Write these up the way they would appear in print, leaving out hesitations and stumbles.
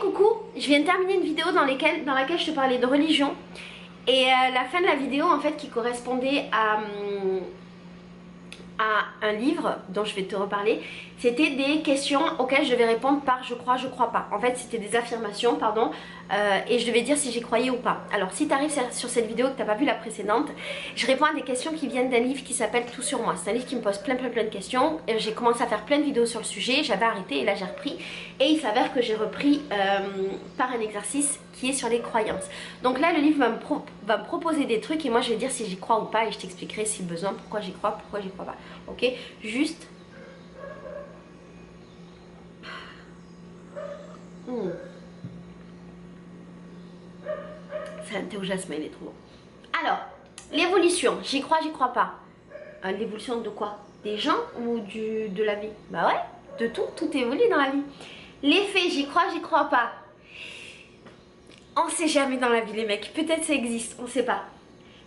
coucou, je viens de terminer une vidéo dans laquelle je te parlais de religion. Et la fin de la vidéo en fait qui correspondait à un livre dont je vais te reparler, c'était des questions auxquelles je devais répondre par je crois pas. En fait c'était des affirmations pardon, et je devais dire si j'y croyais ou pas. Alors si tu arrives sur cette vidéo et que tu n'as pas vu la précédente, je réponds à des questions qui viennent d'un livre qui s'appelle Tout sur moi. C'est un livre qui me pose plein de questions. J'ai commencé à faire plein de vidéos sur le sujet, j'avais arrêté et là j'ai repris. Et il s'avère que j'ai repris par un exercice qui est sur les croyances. Donc là le livre va me proposer des trucs et moi je vais dire si j'y crois ou pas et je t'expliquerai si besoin pourquoi j'y crois pas. Ok, juste... C'est un thé au jasmin, il est trop bon. Alors, l'évolution, j'y crois pas. L'évolution de quoi? Des gens ou de la vie? Bah ouais, de tout évolue dans la vie. Les faits, j'y crois pas. On sait jamais dans la vie les mecs, peut-être ça existe, on sait pas.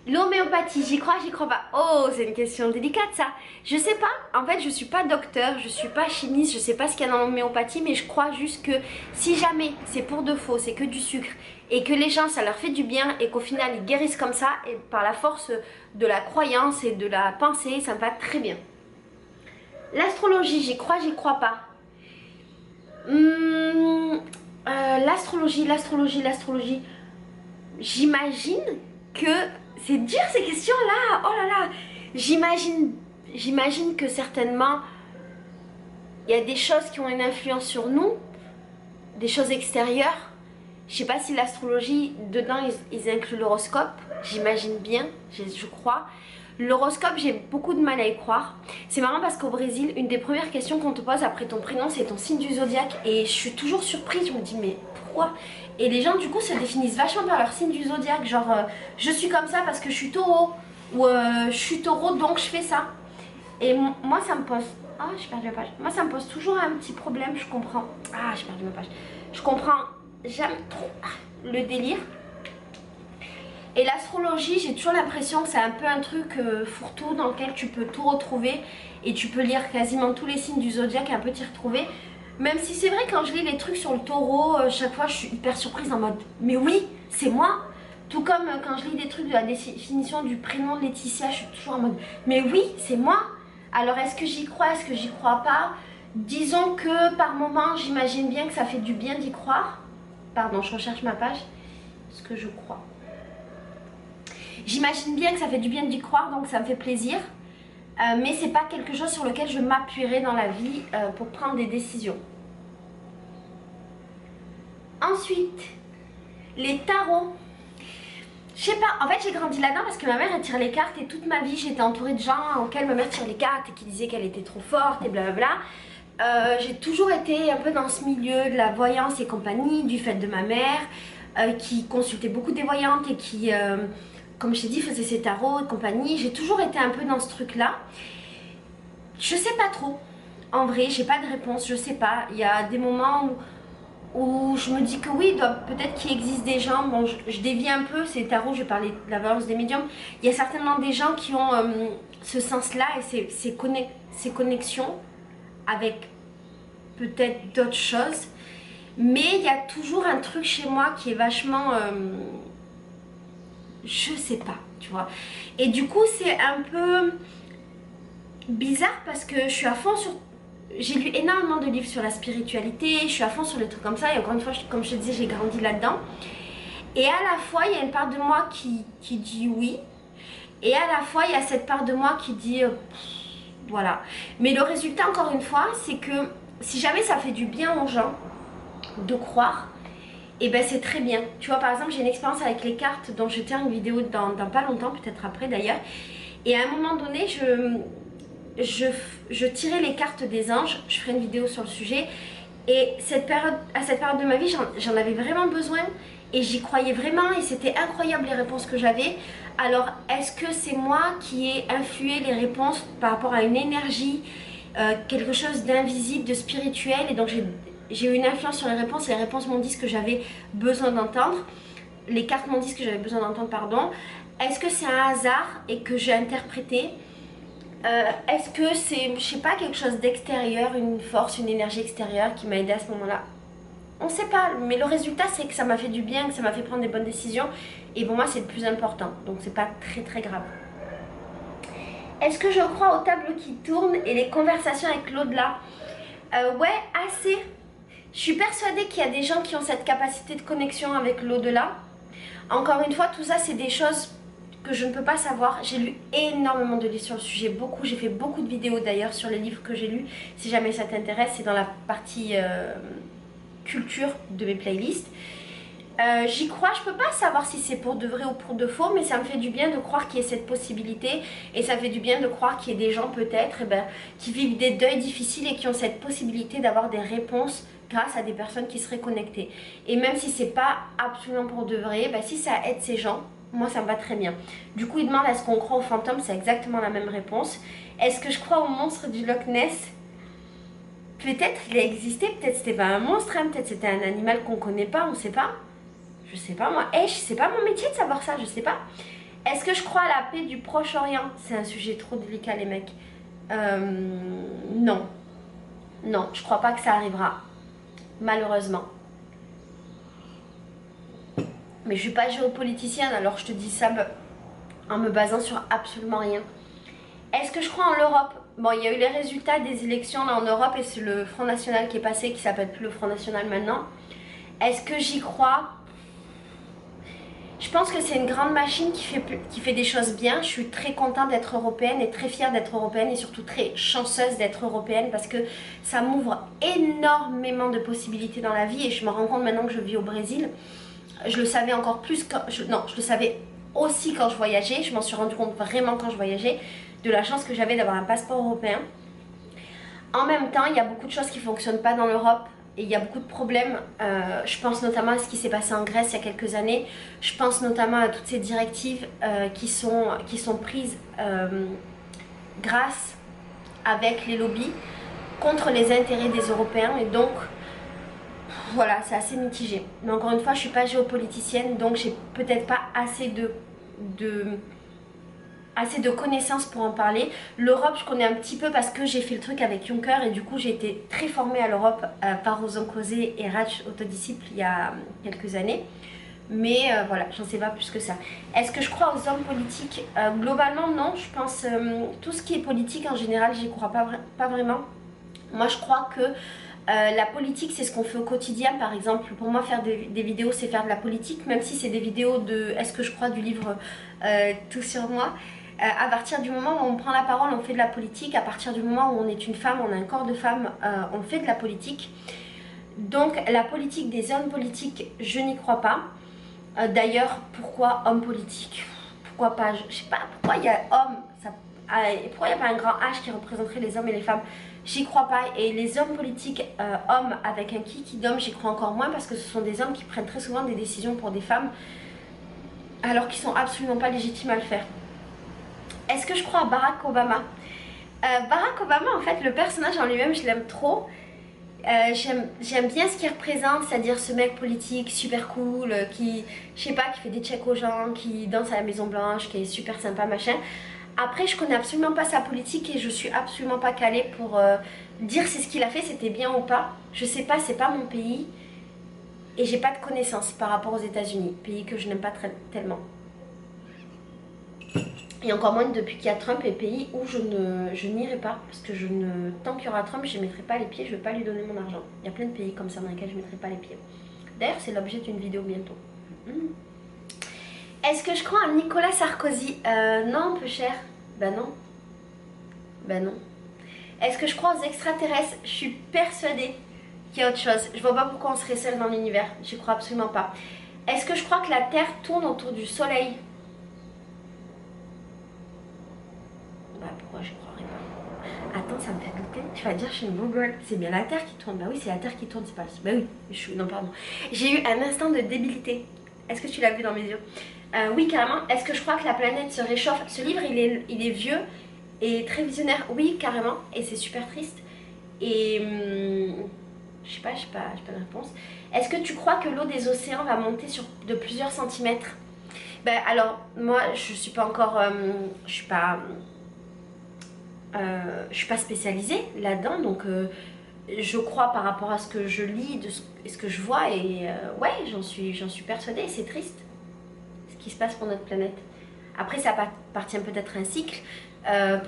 L'homéopathie, j'y crois pas. Oh, c'est une question délicate ça. Je sais pas, en fait je suis pas docteur, je suis pas chimiste, je sais pas ce qu'il y a dans l'homéopathie, mais je crois juste que si jamais c'est pour de faux, c'est que du sucre, et que les gens ça leur fait du bien, et qu'au final ils guérissent comme ça, et par la force de la croyance et de la pensée, ça me va très bien. L'astrologie, j'y crois pas. L'astrologie, j'imagine que... C'est dur ces questions là, oh là là. J'imagine que certainement il y a des choses qui ont une influence sur nous, des choses extérieures. Je sais pas si l'astrologie, dedans ils incluent l'horoscope, j'imagine bien, je crois. L'horoscope, j'ai beaucoup de mal à y croire. C'est marrant parce qu'au Brésil, une des premières questions qu'on te pose après ton prénom, c'est ton signe du zodiaque. Et je suis toujours surprise, je me dis mais pourquoi? Et les gens du coup se définissent vachement par leur signe du zodiaque. Genre je suis comme ça parce que je suis taureau. Ou je suis taureau donc je fais ça. Et moi ça me pose... Ah j'ai perdu ma page. Moi ça me pose toujours un petit problème, je comprends. Ah j'ai perdu ma page. Je comprends, j'aime trop le délire. Et l'astrologie, j'ai toujours l'impression que c'est un peu un truc fourre-tout dans lequel tu peux tout retrouver et tu peux lire quasiment tous les signes du zodiaque et un peu t'y retrouver. Même si c'est vrai quand je lis les trucs sur le taureau, chaque fois je suis hyper surprise en mode mais oui, c'est moi. Tout comme quand je lis des trucs de la définition du prénom de Laetitia, je suis toujours en mode mais oui, c'est moi. Alors est-ce que j'y crois, est-ce que j'y crois pas? Disons que par moment j'imagine bien que ça fait du bien d'y croire. Pardon, je recherche ma page. Est-ce que je crois? J'imagine bien que ça fait du bien d'y croire, donc ça me fait plaisir. Mais c'est pas quelque chose sur lequel je m'appuierai dans la vie pour prendre des décisions. Ensuite, les tarots. Je sais pas, en fait j'ai grandi là-dedans parce que ma mère elle tire les cartes et toute ma vie j'étais entourée de gens auxquels ma mère tire les cartes et qui disaient qu'elle était trop forte et blablabla. J'ai toujours été un peu dans ce milieu de la voyance et compagnie, du fait de ma mère qui consultait beaucoup des voyantes et qui... comme je t'ai dit, faisait ses tarots et compagnie. J'ai toujours été un peu dans ce truc là. Je sais pas trop. En vrai, j'ai pas de réponse, je sais pas. Il y a des moments où je me dis que oui, peut-être qu'il existe des gens. Bon, je dévie un peu, ces tarots, je vais parler de la violence des médiums. Il y a certainement des gens qui ont ce sens-là et ces connexions avec peut-être d'autres choses. Mais il y a toujours un truc chez moi qui est vachement... je sais pas, tu vois. Et du coup c'est un peu bizarre parce que je suis à fond sur... J'ai lu énormément de livres sur la spiritualité, je suis à fond sur les trucs comme ça et encore une fois, comme je te disais, j'ai grandi là-dedans. Et à la fois, il y a une part de moi qui dit oui. Et à la fois, il y a cette part de moi qui dit... voilà. Mais le résultat, encore une fois, c'est que si jamais ça fait du bien aux gens de croire... Et ben c'est très bien. Tu vois par exemple j'ai une expérience avec les cartes dont je vais te faire une vidéo dans pas longtemps, peut-être après d'ailleurs. Et à un moment donné je tirais les cartes des anges, je ferai une vidéo sur le sujet. Et à cette période de ma vie j'en avais vraiment besoin et j'y croyais vraiment et c'était incroyable les réponses que j'avais. Alors est-ce que c'est moi qui ai influé les réponses par rapport à une énergie, quelque chose d'invisible, de spirituel, et donc j'ai eu une influence sur les réponses. Les réponses m'ont dit ce que j'avais besoin d'entendre. Les cartes m'ont dit ce que j'avais besoin d'entendre, pardon. Est-ce que c'est un hasard et que j'ai interprété? Est-ce que c'est, je sais pas, quelque chose d'extérieur, une force, une énergie extérieure qui m'a aidé à ce moment-là? On sait pas, mais le résultat c'est que ça m'a fait du bien, que ça m'a fait prendre des bonnes décisions. Et pour moi c'est le plus important, donc c'est pas très très grave. Est-ce que je crois aux tableaux qui tournent et les conversations avec l'au-delà? Ouais, assez. Je suis persuadée qu'il y a des gens qui ont cette capacité de connexion avec l'au-delà. Encore une fois, tout ça c'est des choses que je ne peux pas savoir. J'ai lu énormément de livres sur le sujet, beaucoup. J'ai fait beaucoup de vidéos d'ailleurs sur les livres que j'ai lus. Si jamais ça t'intéresse, c'est dans la partie culture de mes playlists. J'y crois, je peux pas savoir si c'est pour de vrai ou pour de faux, mais ça me fait du bien de croire qu'il y ait cette possibilité, et ça me fait du bien de croire qu'il y ait des gens peut-être qui vivent des deuils difficiles et qui ont cette possibilité d'avoir des réponses grâce à des personnes qui seraient connectées. Et même si c'est pas absolument pour de vrai, si ça aide ces gens, moi ça me va très bien. Du coup il demande est-ce qu'on croit aux fantômes, c'est exactement la même réponse. Est-ce que je crois au monstre du Loch Ness? Peut-être il a existé, peut-être c'était pas un monstre, hein, peut-être c'était un animal qu'on connaît pas, on sait pas. Je sais pas moi, c'est pas mon métier de savoir ça, je sais pas. Est-ce que je crois à la paix du Proche-Orient? C'est un sujet trop délicat les mecs. Non. Non, je crois pas que ça arrivera. Malheureusement. Mais je suis pas géopoliticienne, alors je te dis ça en me basant sur absolument rien. Est-ce que je crois en l'Europe? Bon, il y a eu les résultats des élections là en Europe et c'est le Front National qui est passé, qui s'appelle plus le Front National maintenant. Est-ce que j'y crois? Je pense que c'est une grande machine qui fait des choses bien. Je suis très contente d'être européenne et très fière d'être européenne et surtout très chanceuse d'être européenne parce que ça m'ouvre énormément de possibilités dans la vie et je me rends compte maintenant que je vis au Brésil. Je le savais encore plus quand... Non, je le savais aussi quand je voyageais. Je m'en suis rendu compte vraiment quand je voyageais de la chance que j'avais d'avoir un passeport européen. En même temps, il y a beaucoup de choses qui ne fonctionnent pas dans l'Europe. Et il y a beaucoup de problèmes, je pense notamment à ce qui s'est passé en Grèce il y a quelques années. Je pense notamment à toutes ces directives qui sont prises grâce avec les lobbies contre les intérêts des Européens. Et donc, voilà, c'est assez mitigé. Mais encore une fois, je ne suis pas géopoliticienne, donc j'ai peut-être pas assez de connaissances pour en parler. L'Europe, je connais un petit peu parce que j'ai fait le truc avec Juncker et du coup j'ai été très formée à l'Europe par Ozan Kozé et Rach Autodisciple il y a quelques années. Mais voilà, j'en sais pas plus que ça. Est-ce que je crois aux hommes politiques? Globalement, non. Je pense tout ce qui est politique en général, j'y crois pas vraiment. Moi, je crois que la politique, c'est ce qu'on fait au quotidien. Par exemple, pour moi, faire des vidéos, c'est faire de la politique. Même si c'est des vidéos de Est-ce que je crois du livre Tout sur moi. À partir du moment où on prend la parole, on fait de la politique. À partir du moment où on est une femme, on a un corps de femme, on fait de la politique. Donc la politique des hommes politiques, je n'y crois pas. D'ailleurs, pourquoi homme politique? Pourquoi pas? Je sais pas, pourquoi il y a homme pourquoi il n'y a pas un grand H qui représenterait les hommes et les femmes? J'y crois pas. Et les hommes politiques, hommes avec un kiki d'homme, j'y crois encore moins parce que ce sont des hommes qui prennent très souvent des décisions pour des femmes alors qu'ils sont absolument pas légitimes à le faire. Est-ce que je crois à Barack Obama? Barack Obama, en fait, le personnage en lui-même, je l'aime trop. J'aime bien ce qu'il représente, c'est-à-dire ce mec politique super cool, qui, je sais pas, qui fait des checks aux gens, qui danse à la Maison Blanche, qui est super sympa, machin. Après, je connais absolument pas sa politique et je suis absolument pas calée pour dire si ce qu'il a fait c'était bien ou pas. Je sais pas, c'est pas mon pays et j'ai pas de connaissances par rapport aux États-Unis, pays que je n'aime pas tellement. Et encore moins depuis qu'il y a Trump et pays où je n'irai pas. Parce que tant qu'il y aura Trump, je ne mettrai pas les pieds, je ne vais pas lui donner mon argent. Il y a plein de pays comme ça dans lesquels je ne mettrai pas les pieds. D'ailleurs, c'est l'objet d'une vidéo bientôt. Est-ce que je crois à Nicolas Sarkozy? Non, peu cher. Ben non. Ben non. Est-ce que je crois aux extraterrestres? Je suis persuadée qu'il y a autre chose. Je vois pas pourquoi on serait seul dans l'univers. Je crois absolument pas. Est-ce que je crois que la Terre tourne autour du Soleil? Pourquoi je croirais pas? Attends, ça me fait douter. Tu vas dire, je suis une bougole. C'est bien la Terre qui tourne. Bah oui, c'est la Terre qui tourne, c'est pas... Bah oui, non, pardon. J'ai eu un instant de débilité. Est-ce que tu l'as vu dans mes yeux? Oui, carrément. Est-ce que je crois que la planète se réchauffe? Ce livre, il est vieux et très visionnaire. Oui, carrément. Et c'est super triste. Et... je sais pas de réponse. Est-ce que tu crois que l'eau des océans va monter de plusieurs centimètres? Ben alors, moi, je suis pas encore... je suis pas spécialisée là-dedans, donc je crois par rapport à ce que je lis, ce que je vois, et ouais, j'en suis persuadée, c'est triste ce qui se passe pour notre planète. Après, ça appartient peut-être à un cycle.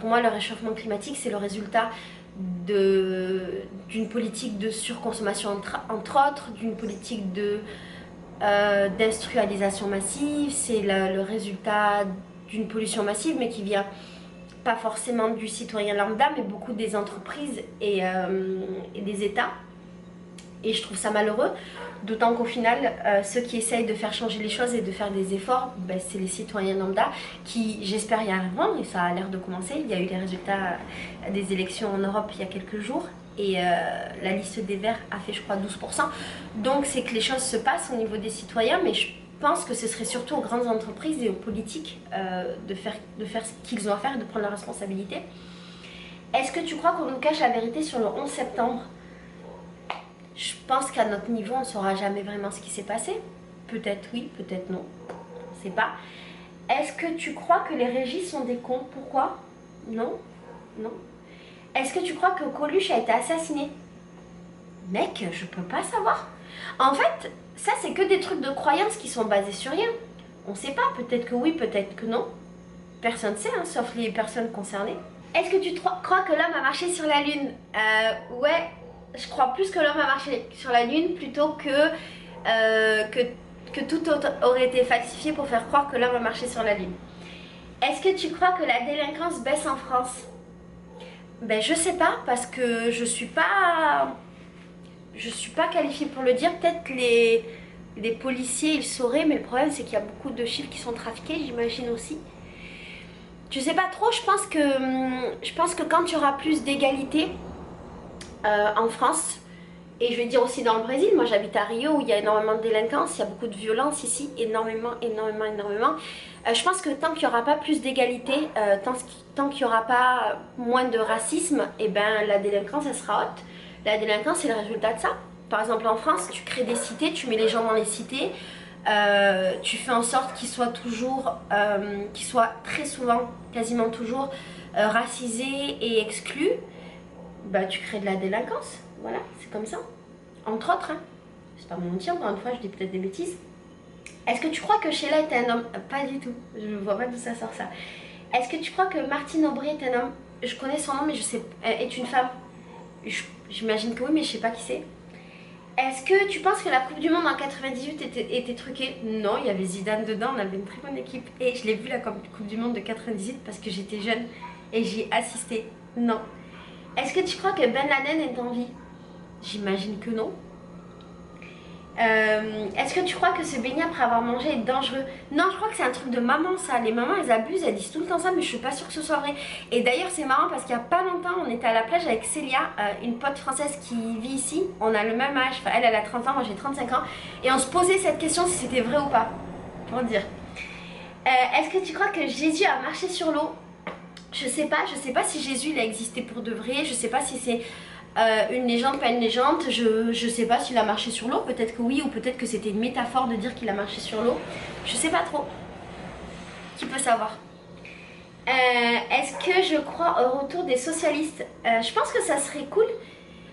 Pour moi, le réchauffement climatique, c'est le résultat d'une politique de surconsommation entre autres, d'une politique d'industrialisation massive, c'est le résultat d'une pollution massive, mais qui vient pas forcément du citoyen lambda, mais beaucoup des entreprises et des États. Et je trouve ça malheureux, d'autant qu'au final, ceux qui essayent de faire changer les choses et de faire des efforts, ben, c'est les citoyens lambda qui, j'espère, y arriveront, et ça a l'air de commencer. Il y a eu les résultats des élections en Europe il y a quelques jours, et la liste des Verts a fait, je crois, 12%. Donc c'est que les choses se passent au niveau des citoyens, mais je pense que ce serait surtout aux grandes entreprises et aux politiques de faire ce qu'ils ont à faire et de prendre leurs responsabilités. Est-ce que tu crois qu'on nous cache la vérité sur le 11 septembre ? Je pense qu'à notre niveau, on ne saura jamais vraiment ce qui s'est passé. Peut-être oui, peut-être non. On ne sait pas. Est-ce que tu crois que les régis sont des cons ? Pourquoi ? Non. Non. Est-ce que tu crois que Coluche a été assassiné ? Mec, je peux pas savoir. En fait, ça c'est que des trucs de croyances qui sont basés sur rien. On sait pas, peut-être que oui, peut-être que non. Personne ne sait, hein, sauf les personnes concernées. Est-ce que tu crois que l'homme a marché sur la Lune ? Ouais, je crois plus que l'homme a marché sur la Lune plutôt que tout aurait été falsifié pour faire croire que l'homme a marché sur la Lune. Est-ce que tu crois que la délinquance baisse en France ? Ben je sais pas, parce que je suis pas qualifiée pour le dire. Peut-être les policiers ils sauraient, mais le problème c'est qu'il y a beaucoup de chiffres qui sont trafiqués, j'imagine aussi. Je sais pas trop, je pense que quand il y aura plus d'égalité en France, et je vais dire aussi dans le Brésil, moi j'habite à Rio où il y a énormément de délinquance, il y a beaucoup de violence ici, énormément. Je pense que tant qu'il n'y aura pas plus d'égalité, tant qu'il n'y aura pas moins de racisme, et ben la délinquance elle sera haute. La délinquance c'est le résultat de ça. Par exemple en France, tu crées des cités, tu mets les gens dans les cités, tu fais en sorte qu'ils soient très souvent, quasiment toujours, racisés et exclus, bah tu crées de la délinquance. Voilà, c'est comme ça. Entre autres, hein. C'est pas mon métier, encore une fois, je dis peut-être des bêtises. Est-ce que tu crois que Sheila est un homme ? Pas du tout, je ne vois pas d'où ça sort ça. Est-ce que tu crois que Martine Aubry est un homme ? Je connais son nom, mais je sais, est une femme. J'imagine que oui, mais je sais pas qui c'est. Est-ce que tu penses que la Coupe du Monde en 98 était truquée ? Non, il y avait Zidane dedans, on avait une très bonne équipe. Et je l'ai vu la Coupe du Monde de 98 parce que j'étais jeune et j'y ai assisté. Non. Est-ce que tu crois que Ben Laden est en vie ? J'imagine que non. Est-ce que tu crois que se baigner après avoir mangé est dangereux ? Non, je crois que c'est un truc de maman ça. Les mamans elles abusent, elles disent tout le temps ça, mais je suis pas sûre que ce soit vrai. Et d'ailleurs c'est marrant parce qu'il y a pas longtemps on était à la plage avec Célia, une pote française qui vit ici. On a le même âge, enfin elle a 30 ans, moi j'ai 35 ans. Et on se posait cette question si c'était vrai ou pas. Pour dire. Est-ce que tu crois que Jésus a marché sur l'eau ? Je sais pas si Jésus il a existé pour de vrai, je sais pas si c'est une légende, pas une légende, je sais pas s'il a marché sur l'eau, peut-être que oui ou peut-être que c'était une métaphore de dire qu'il a marché sur l'eau, je sais pas trop, qui peut savoir. Est-ce que je crois au retour des socialistes ? Je pense que ça serait cool.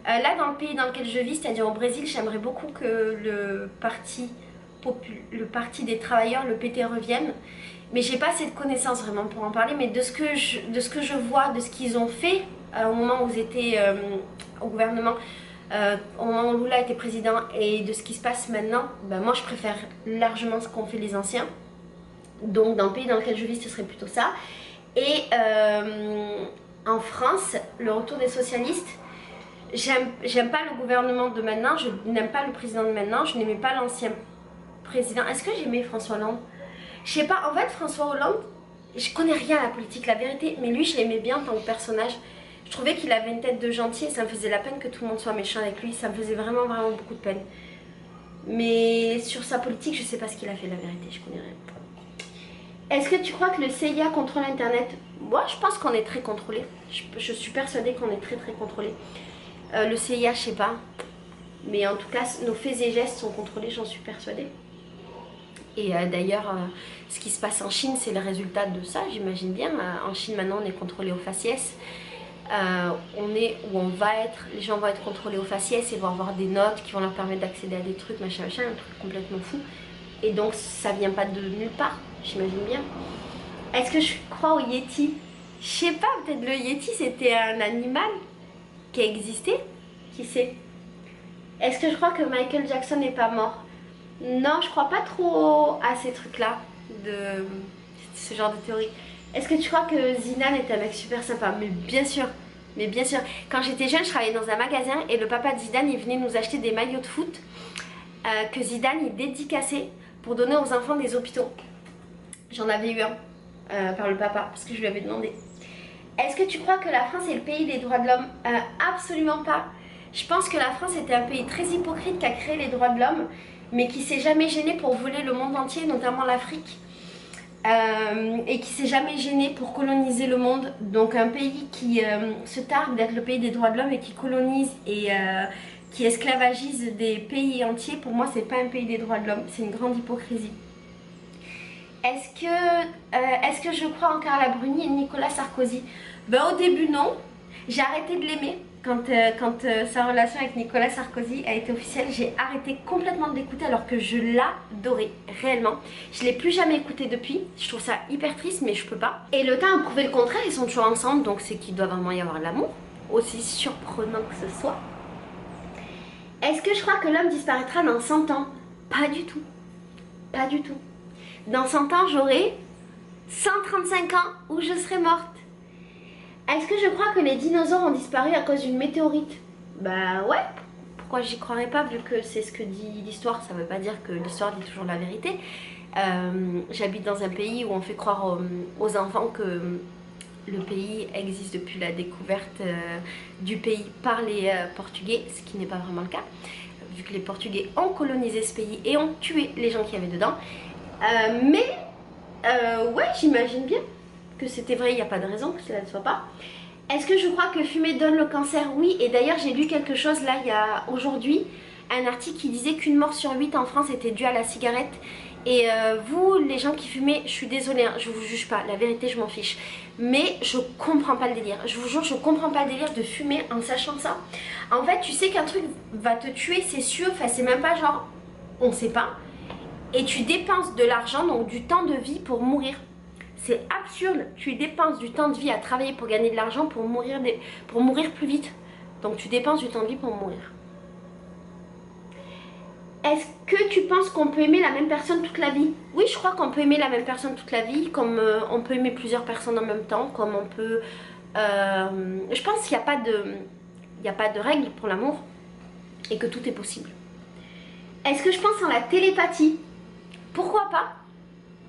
Là dans le pays dans lequel je vis, c'est-à-dire au Brésil, j'aimerais beaucoup que le parti des travailleurs, le PT, revienne. Mais j'ai pas assez de connaissances vraiment pour en parler, mais de ce que je vois, de ce qu'ils ont fait au moment où ils étaient au gouvernement, au moment où Lula était président, et de ce qui se passe maintenant, ben moi je préfère largement ce qu'ont fait les anciens. Donc dans le pays dans lequel je vis, ce serait plutôt ça. Et en France, le retour des socialistes, j'aime pas le gouvernement de maintenant, je n'aime pas le président de maintenant, je n'aimais pas l'ancien président. Est-ce que j'aimais François Hollande ? Je sais pas, en fait François Hollande, je connais rien à la politique, la vérité, mais lui je l'aimais bien en tant que personnage. Je trouvais qu'il avait une tête de gentil et ça me faisait la peine que tout le monde soit méchant avec lui, ça me faisait vraiment beaucoup de peine. Mais sur sa politique, je sais pas ce qu'il a fait, la vérité, je connais rien. Est-ce que tu crois que le CIA contrôle Internet ? Moi je pense qu'on est très contrôlé, je suis persuadée qu'on est très contrôlé. Le CIA, je sais pas, mais en tout cas nos faits et gestes sont contrôlés, j'en suis persuadée. Et d'ailleurs, ce qui se passe en Chine, c'est le résultat de ça, j'imagine bien. En Chine, maintenant, on est contrôlé au faciès. on est où on va être, les gens vont être contrôlés au faciès et vont avoir des notes qui vont leur permettre d'accéder à des trucs, machin, machin, un truc complètement fou. Et donc ça vient pas de nulle part, j'imagine bien. Est-ce que je crois au Yeti? Je sais pas, peut-être le Yeti c'était un animal qui a existé, qui sait? Est-ce que je crois que Michael Jackson n'est pas mort? Non, je crois pas trop à ces trucs-là, de ce genre de théorie. Est-ce que tu crois que Zidane est un mec super sympa? Mais bien sûr, mais bien sûr. Quand j'étais jeune, je travaillais dans un magasin et le papa de Zidane, il venait nous acheter des maillots de foot que Zidane il dédicaçait pour donner aux enfants des hôpitaux. J'en avais eu un par le papa parce que je lui avais demandé. Est-ce que tu crois que la France est le pays des droits de l'homme? Absolument pas. Je pense que la France était un pays très hypocrite qui a créé les droits de l'homme, mais qui s'est jamais gêné pour voler le monde entier, notamment l'Afrique. Et qui s'est jamais gêné pour coloniser le monde. Donc un pays qui se targue d'être le pays des droits de l'homme et qui colonise et qui esclavagise des pays entiers, pour moi c'est pas un pays des droits de l'homme, c'est une grande hypocrisie. Est-ce que je crois en Carla Bruni et Nicolas Sarkozy? Ben au début non, j'ai arrêté de l'aimer. Quand sa relation avec Nicolas Sarkozy a été officielle, j'ai arrêté complètement de l'écouter alors que je l'adorais réellement. Je ne l'ai plus jamais écouté depuis, je trouve ça hyper triste mais je peux pas. Et le temps a prouvé le contraire, ils sont toujours ensemble donc c'est qu'il doit vraiment y avoir de l'amour, aussi surprenant que ce soit. Est-ce que je crois que l'homme disparaîtra dans 100 ans? Pas du tout, pas du tout. Dans 100 ans j'aurai 135 ans où je serai morte. Est-ce que je crois que les dinosaures ont disparu à cause d'une météorite? Bah ouais, pourquoi j'y croirais pas vu que c'est ce que dit l'histoire? Ça veut pas dire que l'histoire dit toujours la vérité. J'habite dans un pays où on fait croire aux enfants que le pays existe depuis la découverte du pays par les Portugais, ce qui n'est pas vraiment le cas, vu que les Portugais ont colonisé ce pays et ont tué les gens qui y avaient dedans. Ouais, j'imagine bien que c'était vrai, il n'y a pas de raison que cela ne soit pas. Est-ce que je crois que fumer donne le cancer? Oui, et d'ailleurs j'ai lu quelque chose là, il y a aujourd'hui, un article qui disait qu'une mort sur 8 en France était due à la cigarette. Et vous, les gens qui fumez, je suis désolée, hein, je vous juge pas, la vérité je m'en fiche. Mais je comprends pas le délire, je vous jure, je comprends pas le délire de fumer en sachant ça. En fait, tu sais qu'un truc va te tuer, c'est sûr, enfin c'est même pas genre, on sait pas. Et tu dépenses de l'argent, donc du temps de vie pour mourir. C'est absurde, tu dépenses du temps de vie à travailler pour gagner de l'argent pour mourir plus vite. Donc tu dépenses du temps de vie pour mourir. Est-ce que tu penses qu'on peut aimer la même personne toute la vie? Oui, je crois qu'on peut aimer la même personne toute la vie, comme on peut aimer plusieurs personnes en même temps, comme on peut... je pense qu'il n'y a pas de règle pour l'amour et que tout est possible. Est-ce que je pense en la télépathie? Pourquoi pas?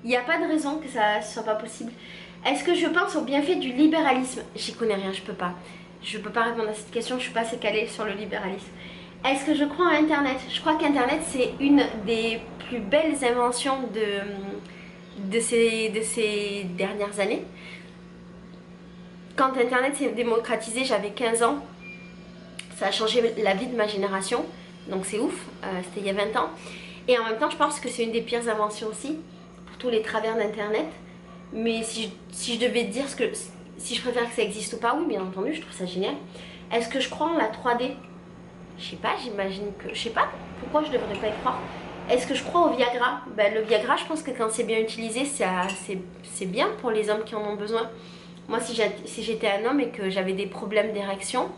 Il n'y a pas de raison que ça ne soit pas possible. Est-ce que je pense au bienfait du libéralisme? J'y connais rien, je peux pas. Je peux pas répondre à cette question, je suis pas assez calée sur le libéralisme. Est-ce que je crois à Internet? Je crois qu'Internet c'est une des plus belles inventions de ces dernières années. Quand Internet s'est démocratisé, j'avais 15 ans. Ça a changé la vie de ma génération, donc c'est ouf, c'était il y a 20 ans. Et en même temps, je pense que c'est une des pires inventions aussi, pour tous les travers d'Internet. Mais si je devais dire si je préfère que ça existe ou pas, oui, bien entendu, je trouve ça génial. Est-ce que je crois en la 3D? Je sais pas, j'imagine que... Je sais pas, pourquoi je devrais pas y croire? Est-ce que je crois au Viagra? Ben, le Viagra, je pense que quand c'est bien utilisé, c'est bien pour les hommes qui en ont besoin. Moi, si j'étais un homme et que j'avais des problèmes d'érection,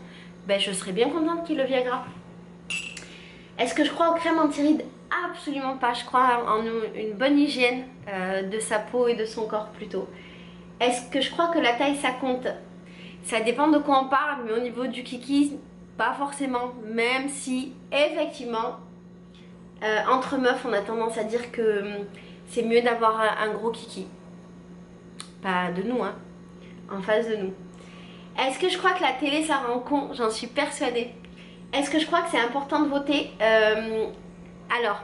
ben, je serais bien contente qu'il y ait le Viagra. Est-ce que je crois aux crèmes anti-rides? Absolument pas, je crois en une bonne hygiène de sa peau et de son corps plutôt. Est-ce que je crois que la taille ça compte? Ça dépend de quoi on parle, mais au niveau du kiki, pas forcément. Même si effectivement, entre meufs on a tendance à dire que c'est mieux d'avoir un gros kiki. Pas de nous, hein, en face de nous. Est-ce que je crois que la télé ça rend con? J'en suis persuadée. Est-ce que je crois que c'est important de voter? Alors,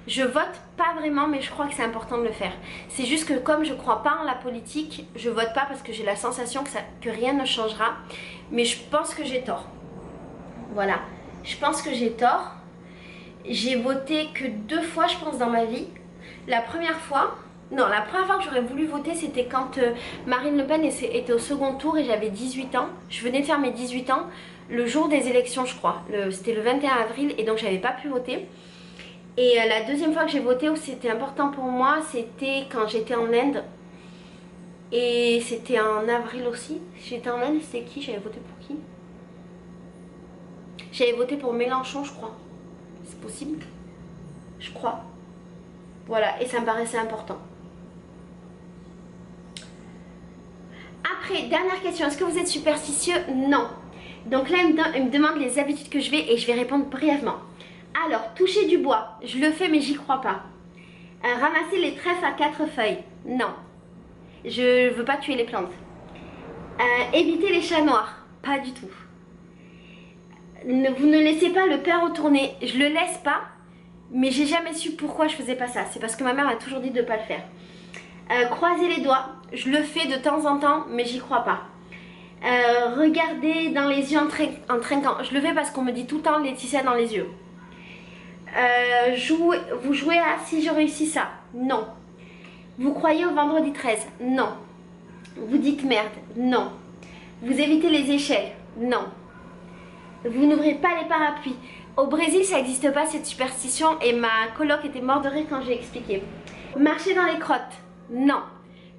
je vote pas vraiment, mais je crois que c'est important de le faire. C'est juste que comme je crois pas en la politique, je vote pas parce que j'ai la sensation que rien ne changera. Mais je pense que j'ai tort. Voilà, je pense que j'ai tort. J'ai voté que 2 fois, je pense, dans ma vie. La première fois, Non, la première fois que j'aurais voulu voter, c'était quand Marine Le Pen était au second tour et j'avais 18 ans. Je venais de faire mes 18 ans, le jour des élections, je crois. C'était le 21 avril et donc j'avais pas pu voter. Et la deuxième fois que j'ai voté où c'était important pour moi, c'était quand j'étais en Inde. Et c'était en avril aussi. J'étais en Inde, c'était qui? J'avais voté pour qui? J'avais voté pour Mélenchon, je crois. C'est possible? Je crois. Voilà, et ça me paraissait important. Après, dernière question, est-ce que vous êtes superstitieux? Non. Donc là, il me demande les habitudes que je vais et je vais répondre brièvement. Alors, toucher du bois, je le fais mais j'y crois pas. Ramasser les trèfles à 4 feuilles, non. Je veux pas tuer les plantes. Éviter les chats noirs, pas du tout. Vous ne laissez pas le pain retourner, je le laisse pas, mais j'ai jamais su pourquoi je faisais pas ça. C'est parce que ma mère m'a toujours dit de ne pas le faire. Croiser les doigts, je le fais de temps en temps, mais j'y crois pas. Regarder dans les yeux en trinquant, je le fais parce qu'on me dit tout le temps Laetitia dans les yeux. Vous jouez à si je réussis ça, non. Vous croyez au vendredi 13, non. Vous dites merde, non. Vous évitez les échelles, non. Vous n'ouvrez pas les parapluies. Au Brésil, ça n'existe pas cette superstition et ma coloc était morte de rire quand j'ai expliqué. Marcher dans les crottes, non.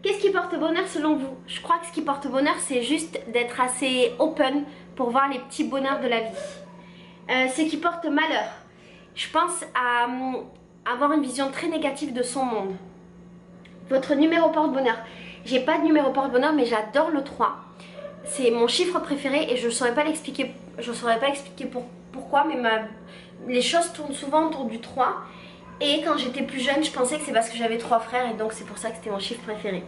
Qu'est-ce qui porte bonheur selon vous? Je crois que ce qui porte bonheur, c'est juste d'être assez open pour voir les petits bonheurs de la vie. Ce qui porte malheur, je pense à avoir une vision très négative de son monde. Votre numéro porte-bonheur. J'ai pas de numéro porte-bonheur, mais j'adore le 3. C'est mon chiffre préféré et je ne saurais pas l'expliquer. Je saurais pas expliquer pourquoi, mais les choses tournent souvent autour du 3. Et quand j'étais plus jeune, je pensais que c'est parce que j'avais 3 frères et donc c'est pour ça que c'était mon chiffre préféré.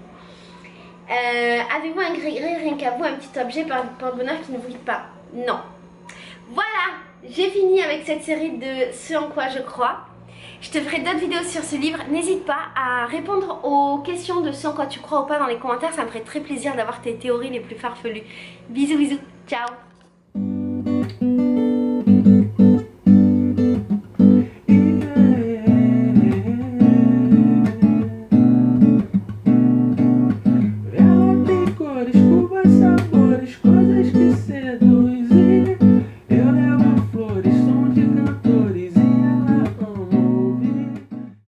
Avez-vous un gris-gris, rien qu'à vous, un petit objet porte-bonheur qui ne vous quitte pas? Non. Voilà, j'ai fini avec cette série de Ce en quoi je crois. Je te ferai d'autres vidéos sur ce livre. N'hésite pas à répondre aux questions de ce en quoi tu crois ou pas dans les commentaires. Ça me ferait très plaisir d'avoir tes théories les plus farfelues. Bisous bisous, ciao.